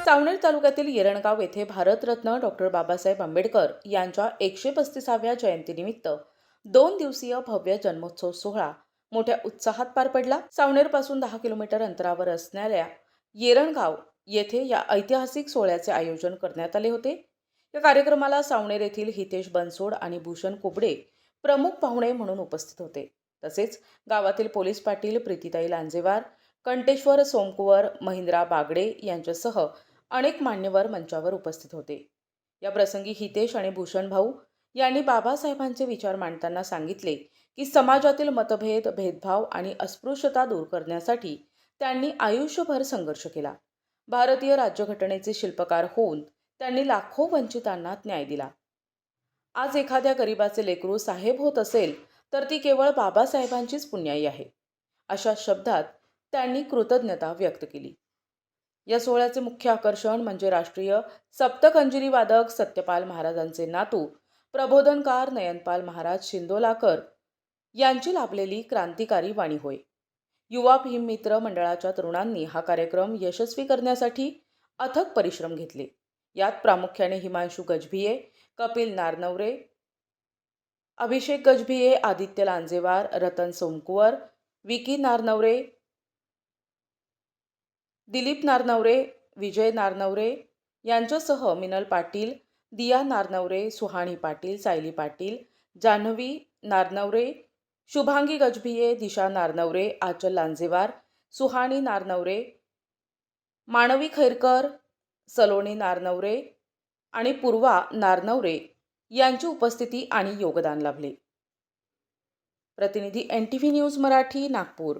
सावनेर तालुक्यातील येरणगाव येथे भारतरत्न डॉक्टर बाबासाहेब आंबेडकर यांच्या 135व्या जयंतीनिमित्त 2 दिवसीय भव्य जन्मोत्सव सोहळा मोठ्या उत्साहात पार पडला। सावनेरपासून 10 किलोमीटर अंतरावर असणाऱ्या येरणगाव येथे या ऐतिहासिक सोहळ्याचे आयोजन करण्यात आले होते। या कार्यक्रमाला सावनेर येथील हितेश बनसोड आणि भूषण कुबडे प्रमुख पाहुणे म्हणून उपस्थित होते। तसेच गावातील पोलीस पाटील प्रीतीताई लांजेवार, कंटेश्वर सोमकुवर, महिंद्रा बागडे यांच्यासह अनेक मान्यवर मंचावर उपस्थित होते। या प्रसंगी हितेश आणि भूषण भाऊ यांनी बाबासाहेबांचे विचार मांडताना सांगितले की समाजातील मतभेद, भेदभाव आणि अस्पृश्यता दूर करण्यासाठी त्यांनी आयुष्यभर संघर्ष केला। भारतीय राज्यघटनेचे शिल्पकार होऊन त्यांनी लाखो वंचितांना न्याय दिला। आज एखाद्या गरीबाचे लेकरू साहेब होत असेल तर ती केवळ बाबासाहेबांचीच पुण्याई आहे, अशा शब्दात त्यांनी कृतज्ञता व्यक्त केली। या सोहळ्याचे मुख्य आकर्षण म्हणजे राष्ट्रीय सप्तकंजिरी वादक सत्यपाल महाराजांचे नातू प्रबोधनकार नयनपाल महाराज शिंदोलाकर यांची लाभलेली क्रांतिकारी वाणी होय। युवा भीम मित्र मंडळाच्या तरुणांनी हा कार्यक्रम यशस्वी करण्यासाठी अथक परिश्रम घेतले। यात प्रामुख्याने हिमांशू गजभिये, कपिल नारनवरे, अभिषेक गजभिये, आदित्य लांजेवार, रतन सोमकुवर, विकी नारनवरे, दिलीप नारनवरे, विजय नारनवरे यांच्यासह मिनल पाटील, दिया नारनवरे, सुहाणी पाटील, सायली पाटील, जान्हवी नारनवरे, शुभांगी गजभिये, दिशा नारनवरे, आचल लांजेवार, सुहाणी नारनवरे, मानवी खैरकर, सलोनी नारनवरे आणि पूर्वा नारनवरे यांची उपस्थिती आणि योगदान लाभले। प्रतिनिधी NTV न्यूज मराठी, नागपूर।